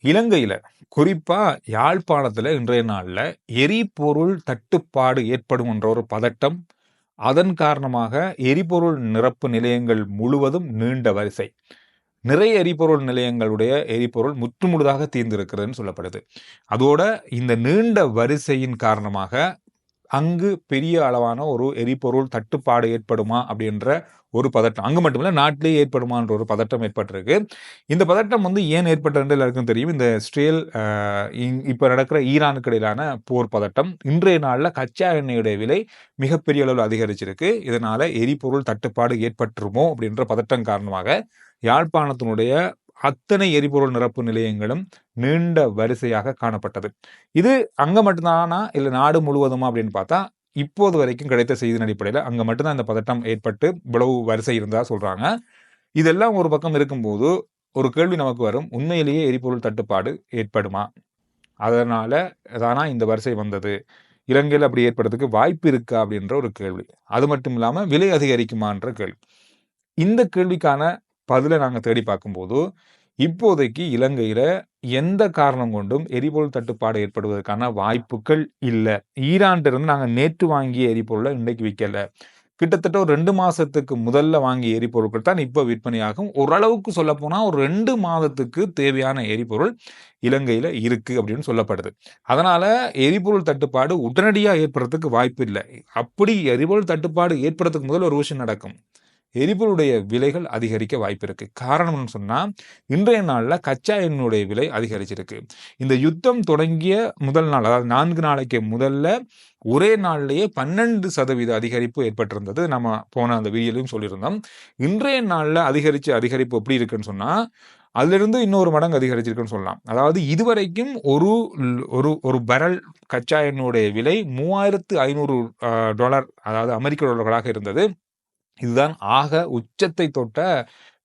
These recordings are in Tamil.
இலங்கையில, குறிப்பா யாழ்ப்பாணத்துல இன்றைய நாள்ல எரிபொருள் தட்டுப்பாடு ஏற்படும் என்ற ஒரு பதட்டம், அதன் காரணமாக எரிபொருள் நிரப்பு நிலையங்கள் முழுவதும் நீண்ட வரிசை. நிறைய எரிபொருள் நிலையங்களுடைய எரிபொருள் முற்றுமுழுதாக தீர்ந்திருக்கிறதுன்னு சொல்லப்படுது. அதோட இந்த நீண்ட வரிசையின் காரணமாக அங்கு பெரிய அளவான ஒரு எரிபொருள் தட்டுப்பாடு ஏற்படுமா அப்படின்ற ஒரு பதட்டம். அங்கு மட்டுமில்ல, நாட்டிலேயே ஏற்படுமான்ற ஒரு பதட்டம் ஏற்பட்டிருக்கு. இந்த பதட்டம் ஏன் ஏற்பட்டதுன்னு எல்லாருக்கும் தெரியும். இந்த இஸ்ரேல் இப்ப நடக்கிற ஈரானுக்கு இடையிலான போர் பதட்டம். இன்றைய நாள்ல கச்சா எண்ணெயுடைய விலை மிகப்பெரிய அளவில் அதிகரிச்சிருக்கு. இதனால எரிபொருள் தட்டுப்பாடு ஏற்பட்டுருமோ அப்படின்ற பதட்டம் காரணமாக யாழ்ப்பாணத்தினுடைய அத்தனை எரிபொருள் நிரப்பு நிலையங்களும் நீண்ட வரிசையாக காணப்பட்டது. இது அங்க மட்டும்தானா இல்ல நாடு முழுவதுமா அப்படின்னு பார்த்தா, இப்போது வரைக்கும் கிடைத்த செய்தியின் அடிப்படையில அங்க மட்டும்தான் இந்த பதட்டம் ஏற்பட்டு இவ்வளவு வரிசை இருந்தா சொல்றாங்க. இதெல்லாம் ஒரு பக்கம் இருக்கும்போது ஒரு கேள்வி நமக்கு வரும். உண்மையிலேயே எரிபொருள் தட்டுப்பாடு ஏற்படுமா? அதனால தானா இந்த வரிசை வந்தது? இலங்கையில அப்படி ஏற்படுறதுக்கு வாய்ப்பு இருக்கா? அப்படின்ற ஒரு கேள்வி. அது மட்டும் இல்லாம விலை அதிகரிக்குமான்ற கேள்வி. இந்த கேள்விக்கான பதில நாங்க தேடி பார்க்கும்போது, இப்போதைக்கு இலங்கையில எந்த காரணம் கொண்டும் எரிபொருள் தட்டுப்பாடு ஏற்படுவதற்கான வாய்ப்புகள் இல்ல. ஈரான்ட்ட நாங்க நேற்று வாங்கிய எரிபொருள இன்னைக்கு விக்கல. கிட்டத்தட்ட ஒரு 2 மாசத்துக்கு முதல்ல வாங்கிய எரிபொருட்கள் தான் இப்ப விற்பனையாகும். ஓரளவுக்கு சொல்லப்போனா ஒரு 2 மாதத்துக்கு தேவையான எரிபொருள் இலங்கையில இருக்கு அப்படின்னு சொல்லப்படுது. அதனால எரிபொருள் தட்டுப்பாடு உடனடியா ஏற்படுறதுக்கு வாய்ப்பு இல்ல. அப்படி எரிபொருள் தட்டுப்பாடு ஏற்படுறதுக்கு முதல்ல ஒரு விஷயம் நடக்கும். எரிபொருளுடைய விலைகள் அதிகரிக்க வாய்ப்பு இருக்கு. காரணம்னு சொன்னா, இன்றைய நாள்ல கச்சா எண்ணெயுடைய விலை அதிகரிச்சிருக்கு. இந்த யுத்தம் தொடங்கிய முதல் நாள், அதாவது 4 நாளைக்கு முதல்ல ஒரே நாள்லயே 12% அதிகரிப்பு ஏற்பட்டிருந்தது. நம்ம போன அந்த வீடியோலயும் சொல்லியிருந்தோம். இன்றைய நாள்ல அதிகரிப்பு எப்படி இருக்குன்னு சொன்னா, அதிலிருந்து இன்னொரு மடங்கு அதிகரிச்சிருக்குன்னு சொல்லலாம். அதாவது இதுவரைக்கும் ஒரு ஒரு ஒரு பரல் கச்சா எண்ணெயுடைய விலை $3,500 டாலர், அதாவது அமெரிக்க டாலர்களாக இருந்தது. இதுதான் ஆக உச்சத்தை தொட்ட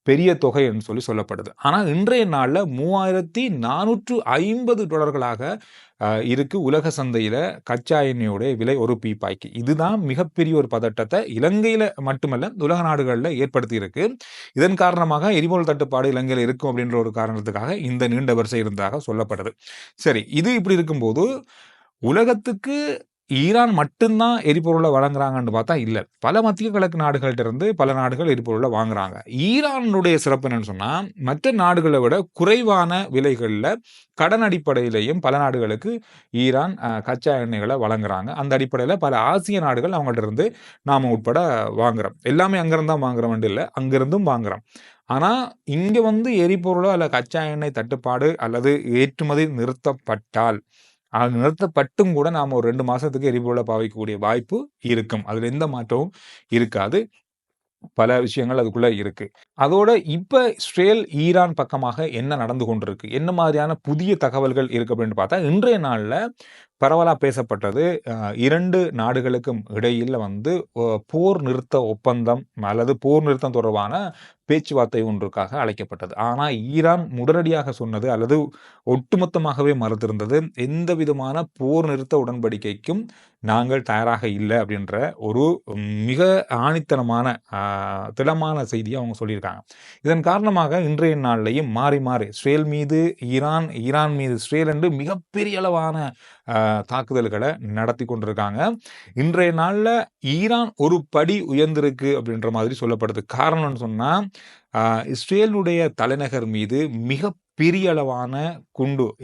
பெரிய தொகை என்று சொல்லப்படுது. ஆனா இன்றைய நாள்ல $3,450 இருக்கு உலக சந்தையில கச்சா எண்ணெயோட விலை ஒரு பீப்பாய்க்கு. இதுதான் மிகப்பெரிய ஒரு பதட்டத்தை இலங்கையில மட்டுமல்ல உலக நாடுகள்ல ஏற்படுத்தி இருக்கு. இதன் காரணமாக எரிபொருள் தட்டுப்பாடு இலங்கையில இருக்கும் அப்படின்ற ஒரு காரணத்துக்காக இந்த நீண்ட வரிசை இருந்ததாக சொல்லப்படுது. சரி, இது இப்படி இருக்கும்போது உலகத்துக்கு ஈரான் மட்டும்தான் எரிபொருளை வழங்குறாங்கன்னு பார்த்தா இல்ல. பல மத்திய கிழக்கு நாடுகள்ட்ட இருந்து பல நாடுகள் எரிபொருளை வாங்குறாங்க. ஈரானுடைய சிறப்பு என்னன்னு சொன்னா, மற்ற நாடுகளை விட குறைவான விலைகள்ல கடன் அடிப்படையிலேயும் பல நாடுகளுக்கு ஈரான் கச்சா எண்ணெய்களை வழங்குறாங்க. அந்த அடிப்படையில பல ஆசிய நாடுகள் அவங்கள்ட்ட இருந்து நாம உட்பட வாங்குறோம். எல்லாமே அங்கிருந்து தான் வாங்குறோம் இல்ல, அங்கிருந்தும் வாங்குறோம். ஆனா இங்க எரிபொருளோ அல்ல கச்சா எண்ணெய் தட்டுப்பாடு அல்லது ஏற்றுமதி நிறுத்தப்பட்டால், அது நிறுத்தப்பட்டும் கூட நாம ஒரு 2 மாசத்துக்கு எரிபொருளை பாவிக்கக்கூடிய வாய்ப்பு இருக்கும். அதுல எந்த மாற்றமும் இருக்காது. பல விஷயங்கள் அதுக்குள்ள இருக்கு. அதோட இப்ப இஸ்ரேல், ஈரான் பக்கமாக என்ன நடந்து கொண்டிருக்கு? என்ன மாதிரியான புதிய தகவல்கள் இருக்கு அப்படின்னு பார்த்தா, இன்றைய நாள்ல பரவலா பேசப்பட்டது 2 நாடுகளுக்கும் இடையில போர் நிறுத்த ஒப்பந்தம் அல்லது போர் நிறுத்தம் தொடர்பான பேச்சுவார்த்தை ஒன்றுக்காக அழைக்கப்பட்டது. ஆனா ஈரான் உடனடியாக சொன்னது அல்லது ஒட்டுமொத்தமாகவே மறுத்திருந்தது, எந்த விதமான போர் நிறுத்த உடன்படிக்கைக்கும் நாங்கள் தயாராக இல்ல அப்படின்ற ஒரு மிக ஆணித்தனமான திடமான செய்தியை அவங்க சொல்லியிருக்காங்க. இதன் காரணமாக இன்றைய நாள்லையும் மாறி மாறி இஸ்ரேல் மீது ஈரான், ஈரான் மீது இஸ்ரேல் என்று மிகப்பெரிய அளவான தாக்குதல்களை நடத்தி கொண்டிருக்காங்க. இன்றைய நாள்ல ஈரான் ஒரு படி உயர்ந்திருக்கு அப்படின்ற மாதிரி சொல்லப்படுது. காரணம்னு சொன்னா, இஸ்ரேலுடைய தலைநகர் மீது மிக பெரிய அளவான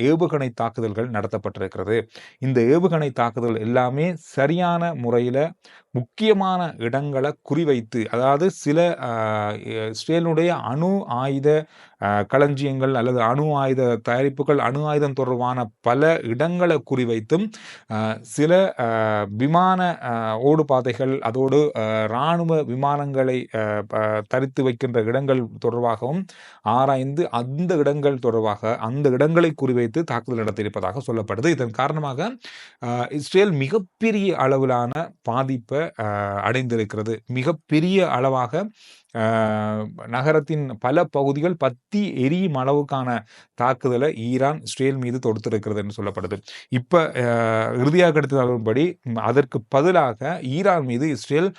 ஏவுகணை தாக்குதல்கள் நடத்தப்பட்டிருக்கிறது. இந்த ஏவுகணை தாக்குதல் எல்லாமே சரியான முறையில முக்கியமான இடங்களை குறிவைத்து, அதாவது சில இஸ்ரேலுடைய அணு ஆயுத களஞ்சியங்கள் அல்லது அணு ஆயுத தயாரிப்புகள், அணு ஆயுதம் தொடர்பான பல இடங்களை குறிவைத்தும், சில விமான ஓடுபாதைகள், அதோடு இராணுவ விமானங்களை தரித்து வைக்கின்ற இடங்கள் தொடர்பாகவும் ஆராய்ந்து அந்த இடங்கள் தொடர்பாக அந்த இடங்களை குறிவைத்து தாக்குதல் நடத்தியிருப்பதாக சொல்லப்படுது. இதன் காரணமாக இஸ்ரேல் மிகப்பெரிய அளவிலான பாதிப்பை அடைந்திருக்கிறது. மிகப்பெரிய அளவாக நகரத்தின் பல பகுதிகள் பத்தி எரியும் அளவுக்கான தாக்குதலை ஈரான் இஸ்ரேல் மீது தொடுத்திருக்கிறது என்று சொல்லப்படுது. இப்ப இறுதியாக கிடைத்த தகவல்படி அதற்கு பதிலாக ஈரான் மீது இஸ்ரேல்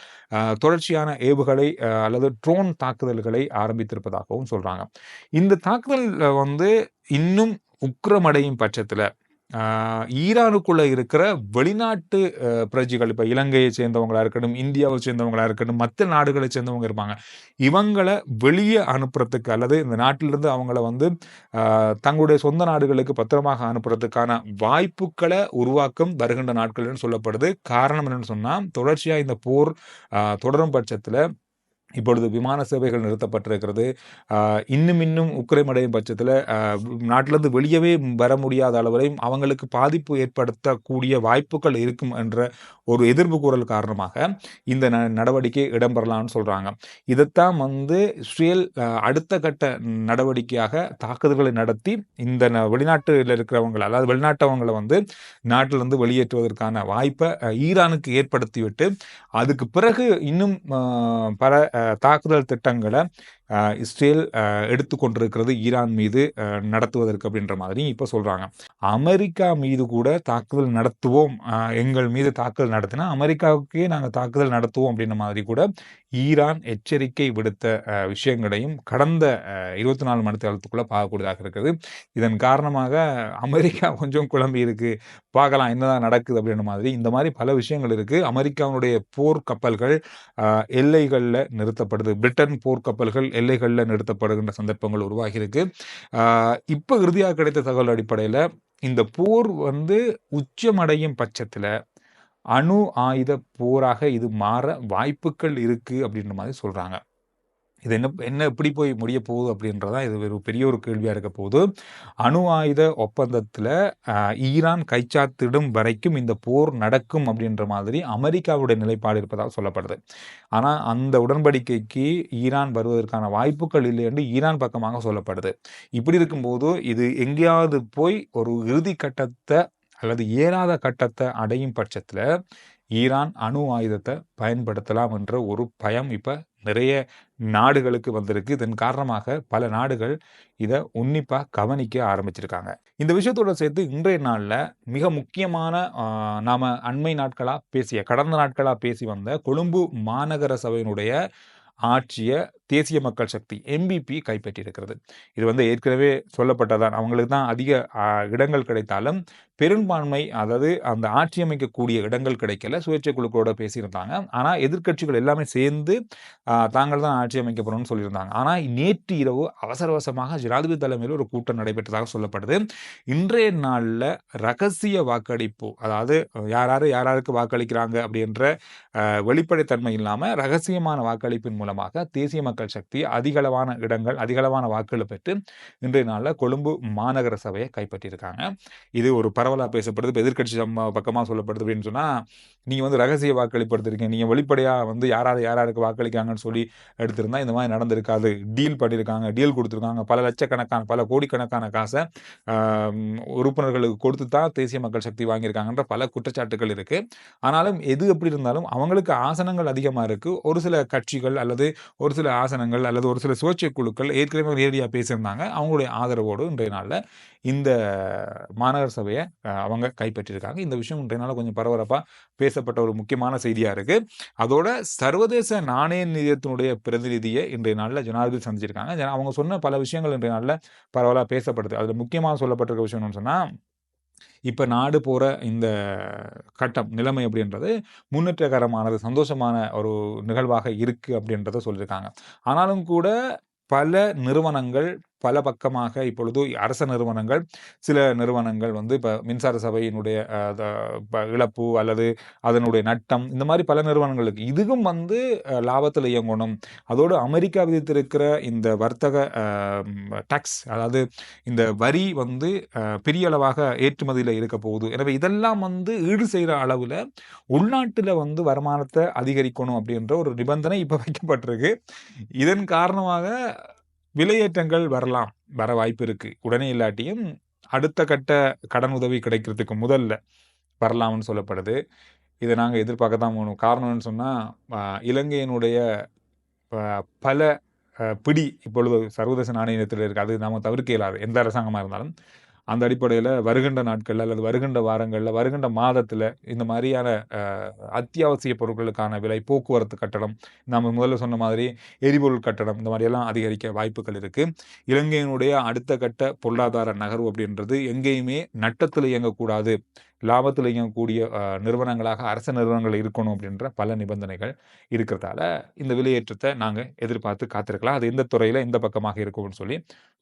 தொடர்ச்சியான ஏவுகணை அல்லது ட்ரோன் தாக்குதல்களை ஆரம்பித்திருப்பதாகவும் சொல்றாங்க. இந்த தாக்குதல் இன்னும் உக்கிரமடையும் பட்சத்துல ஈரானுக்குள்ள இருக்கிற வெளிநாட்டு பிரஜைகள், இப்ப இலங்கையை சேர்ந்தவங்களா இருக்கட்டும், இந்தியாவை சேர்ந்தவங்களா இருக்கட்டும், மற்ற நாடுகளை சேர்ந்தவங்க இருப்பாங்க. இவங்களை வெளியே அனுப்புறதுக்கு அல்லது இந்த நாட்டிலிருந்து அவங்கள வந்து தங்களுடைய சொந்த நாடுகளுக்கு பத்திரமாக அனுப்புறதுக்கான வாய்ப்புகளை உருவாக்கும் வருகின்ற நாட்கள்னு சொல்லப்படுது. காரணம் என்னன்னு சொன்னா, தொடர்ச்சியா இந்த போர் தொடரும் பட்சத்துல இப்பொழுது விமான சேவைகள் நிறுத்தப்பட்டிருக்கிறது. இன்னும் உக்ரைன் அடையும் பட்சத்தில் நாட்டிலிருந்து வெளியவே வர முடியாத அளவிலையும் அவங்களுக்கு பாதிப்பு ஏற்படுத்தக்கூடிய வாய்ப்புகள் இருக்கும் என்ற ஒரு எதிர்ப்பு கூறல் காரணமாக இந்த நடவடிக்கை இடம்பெறலாம்னு சொல்றாங்க. இதைத்தான் வந்து இஸ்ரேல் அடுத்த கட்ட நடவடிக்கையாக தாக்குதல்களை நடத்தி இந்த வெளிநாட்டில் இருக்கிறவங்களை, அதாவது வெளிநாட்டவங்களை வந்து நாட்டிலிருந்து வெளியேற்றுவதற்கான வாய்ப்பை ஈரானுக்கு ஏற்படுத்திவிட்டு அதுக்கு பிறகு இன்னும் பல தாக்குதல் திட்டங்களை இஸ்ரேல் எடுத்துக்கொண்டிருக்கிறது ஈரான் மீது நடத்துவதற்கு அப்படின்ற மாதிரி இப்போ சொல்றாங்க. அமெரிக்கா மீது கூட தாக்குதல் நடத்துவோம், எங்கள் மீது தாக்குதல் நடத்தினா அமெரிக்காவுக்கே நாங்கள் தாக்குதல் நடத்துவோம் அப்படின்ற மாதிரி கூட ஈரான் எச்சரிக்கை விடுத்த விஷயங்களையும் கடந்த 24 மணி நேரத்துக்குள்ள பார்க்கக்கூடியதாக இருக்குது. இதன் காரணமாக அமெரிக்கா கொஞ்சம் குழம்பி இருக்கு, பார்க்கலாம் என்னதான் நடக்குது அப்படின்ற மாதிரி. இந்த மாதிரி பல விஷயங்கள் இருக்கு. அமெரிக்காவுடைய போர் கப்பல்கள் எல்லைகளில் நிறுத்தப்படுது. பிரிட்டன் போர்க்கப்பல்கள் எல்லைகளில் நிறுத்தப்படுகின்ற சந்தர்ப்பங்கள் உருவாகி இருக்கு. இப்போ இறுதியாக கிடைத்த தகவல் அடிப்படையில் இந்த போர் வந்து உச்சமடையும் பட்சத்தில் அணு ஆயுத போராக இது மாற வாய்ப்புகள் இருக்கு அப்படின்ற மாதிரி சொல்றாங்க. இது என்ன எப்படி போய் முடிய போகுது அப்படின்றதான் இது ஒரு பெரிய ஒரு கேள்வியாக இருக்க போகுது. அணு ஆயுத ஒப்பந்தத்தில் ஈரான் கைச்சாத்திடும் வரைக்கும் இந்த போர் நடக்கும் அப்படின்ற மாதிரி அமெரிக்காவுடைய நிலைப்பாடு இருப்பதாக சொல்லப்படுது. ஆனால் அந்த உடன்படிக்கைக்கு ஈரான் வருவதற்கான வாய்ப்புகள் இல்லை என்று ஈரான் பக்கமாக சொல்லப்படுது. இப்படி இருக்கும்போது இது எங்கேயாவது போய் ஒரு இறுதி கட்டத்தை அல்லது ஏறாத கட்டத்தை அடையும் பட்சத்தில் ஈரான் அணு ஆயுதத்தை பயன்படுத்தலாம் என்ற ஒரு பயம் இப்போ நிறைய நாடுகளுக்கு வந்திருக்கு. இதன் காரணமாக பல நாடுகள் இதை உன்னிப்பாக கவனிக்க ஆரம்பிச்சிருக்காங்க. இந்த விஷயத்தோட சேர்த்து இன்றைய நாளில் மிக முக்கியமான நாம அண்மை நாட்களாக கடந்த நாட்களாக பேசி வந்த கொழும்பு மாநகர சபையினுடைய ஆட்சியை தேசிய மக்கள் சக்தி எம்பிபி கைப்பற்றியிருக்கிறது. இது வந்து ஏற்கனவே சொல்லப்பட்டதான், அவங்களுக்கு தான் அதிக இடங்கள் கிடைத்தாலும் பெரும்பான்மை, அதாவது அந்த ஆட்சி அமைக்கக்கூடிய இடங்கள் கிடைக்கல. சுயேட்சை குழுக்களோட பேசியிருந்தாங்க. ஆனால் எதிர்க்கட்சிகள் எல்லாமே சேர்ந்து தாங்கள் தான் ஆட்சி அமைக்கப்படணும்னு சொல்லியிருந்தாங்க. ஆனால் நேற்று இரவு அவசரமாக ஜனாதிபதி தலைமையில் ஒரு கூட்டம் நடைபெற்றதாக சொல்லப்படுது. இன்றைய நாளில் ரகசிய வாக்களிப்பு, அதாவது யாருக்கு வாக்களிக்கிறாங்க அப்படின்ற வெளிப்படைத்தன்மை இல்லாமல் ரகசியமான வாக்களிப்பின் மூலமாக தேசிய மக்கள் சக்தி அதிகளவான வாக்குகளை பெற்று இன்றைய நாளில் கொழும்பு மாநகர சபையை கைப்பற்றியிருக்காங்க. இது ஒரு பரவலாக பேசப்படுது. எதிர்கட்சி பக்கமாக சொல்லப்படுது அப்படின்னு சொன்னால், நீங்கள் வந்து ரகசிய வாக்களிப்பு எடுத்திருக்கீங்க, நீங்கள் வெளிப்படையாக வந்து யாருக்கு வாக்களிக்காங்கன்னு சொல்லி எடுத்திருந்தா இந்த மாதிரி நடந்திருக்காது. டீல் பண்ணியிருக்காங்க, டீல் கொடுத்துருக்காங்க, பல லட்சக்கணக்கான பல கோடிக்கணக்கான காசை உறுப்பினர்களுக்கு கொடுத்து தான் தேசிய மக்கள் சக்தி வாங்கியிருக்காங்கன்ற பல குற்றச்சாட்டுகள் இருக்கு. ஆனாலும் எது எப்படி இருந்தாலும் அவங்களுக்கு ஆசனங்கள் அதிகமாக இருக்கு. ஒரு சில கட்சிகள் அல்லது ஒரு சில ஆசனங்கள் அல்லது ஒரு சில சுயேட்சை குழுக்கள் ஏற்கனவே நேரடியாக பேசியிருந்தாங்க. அவங்களுடைய ஆதரவோடு இன்றைய நாளில் இந்த மாநகர சபையை அவங்க கைப்பற்றியிருக்காங்க. இந்த விஷயம் இன்றைய நாளில் கொஞ்சம் பரபரப்பாக பேசப்பட்ட ஒரு முக்கியமான செய்தியாக இருக்கு. அதோட சர்வதேச நாணய நிதியத்தினுடைய பிரதிநிதியை இன்றைய நாளில் ஜனாதிபதி சந்திச்சிருக்காங்க. அவங்க சொன்ன பல விஷயங்கள் இன்றைய நாளில் பரவலாக பேசப்படுது. அதில் முக்கியமாக சொல்லப்பட்டிருக்க விஷயம் என்னன்னு சொன்னால், இப்போ நாடு போகிற இந்த நிலைமை அப்படின்றது முன்னேற்றகரமானது, சந்தோஷமான ஒரு நிகழ்வாக இருக்குது அப்படின்றத சொல்லியிருக்காங்க. ஆனாலும் கூட பல நிறுவனங்கள் பல பக்கமாக இப்பொழுது அரச நிறுவனங்கள், சில நிறுவனங்கள் வந்து இப்போ மின்சார சபையினுடைய இழப்பு அல்லது அதனுடைய நட்டம், இந்த மாதிரி பல நிறுவனங்களுக்கு இதுவும் வந்து லாபத்தில் இயங்கணும். அதோடு அமெரிக்கா விதித்திருக்கிற இந்த வர்த்தக டாக்ஸ், அதாவது இந்த வரி வந்து பெரிய அளவாக ஏற்றுமதியில் இருக்க போகுது. எனவே இதெல்லாம் வந்து ஈடு செய்கிற அளவில் உள்நாட்டில் வந்து வருமானத்தை அதிகரிக்கணும் அப்படின்ற ஒரு நிபந்தனை இப்போ வைக்கப்பட்டிருக்கு. இதன் காரணமாக விலையேற்றங்கள் வர வாய்ப்பு இருக்கு. உடனே இல்லாட்டியும் அடுத்த கட்ட கடன் உதவி கிடைக்கிறதுக்கு முதல்ல வரலாம்னு சொல்லப்படுது. இதை நாங்கள் எதிர்பார்க்க தான் போகணும். காரணம்னு சொன்னால், இலங்கையினுடைய பல பிடி இப்பொழுது சர்வதேச நாணயத்தில் இருக்குது. அது நாம் தவிர்க்க இயலாது, எந்த அரசாங்கமாக இருந்தாலும். அந்த அடிப்படையில வருகின்ற நாட்கள்ல அல்லது வருகின்ற வாரங்கள்ல, வருகின்ற மாதத்துல இந்த மாரியான அத்தியாவசிய பொருட்களுக்கான விலை, போக்குவரத்து கட்டணம், நம்ம முதல்ல சொன்ன மாதிரி எரிபொருள் கட்டணம் இந்த மாரியெல்லாம் அதிகரிக்க வாய்ப்புகள் இருக்கு. இலங்கையினுடைய அடுத்த கட்ட பொருளாதார நகர்வு அப்படின்றது எங்கேயுமே நட்டத்துல இயங்கக்கூடாது. லாபத்துல இயங்கக்கூடிய நிறுவனங்களாக அரச நிறுவனங்கள் இருக்கணும் அப்படின்ற பல நிபந்தனைகள் இருக்கிறதால, இந்த விலையேற்றத்த நாங்க எதிர்பார்த்து காத்திருக்கலாம். அது எந்த துறையில, எந்த பக்கமாக இருக்கும்னு சொல்லி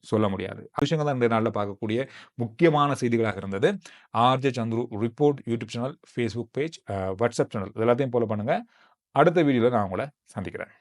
சொல்ல முடியாது. விஷயங்கள் தான் இன்றைய நாள்ல பார்க்கக்கூடிய முக்கியமான செய்திகளாக இருந்தது. RJ Chandru report YouTube channel, Facebook page, WhatsApp channel இது எல்லாத்தையும் ஃபாலோ பண்ணுங்க. அடுத்த வீடியோல நான் உங்கள சந்திக்கிறேன்.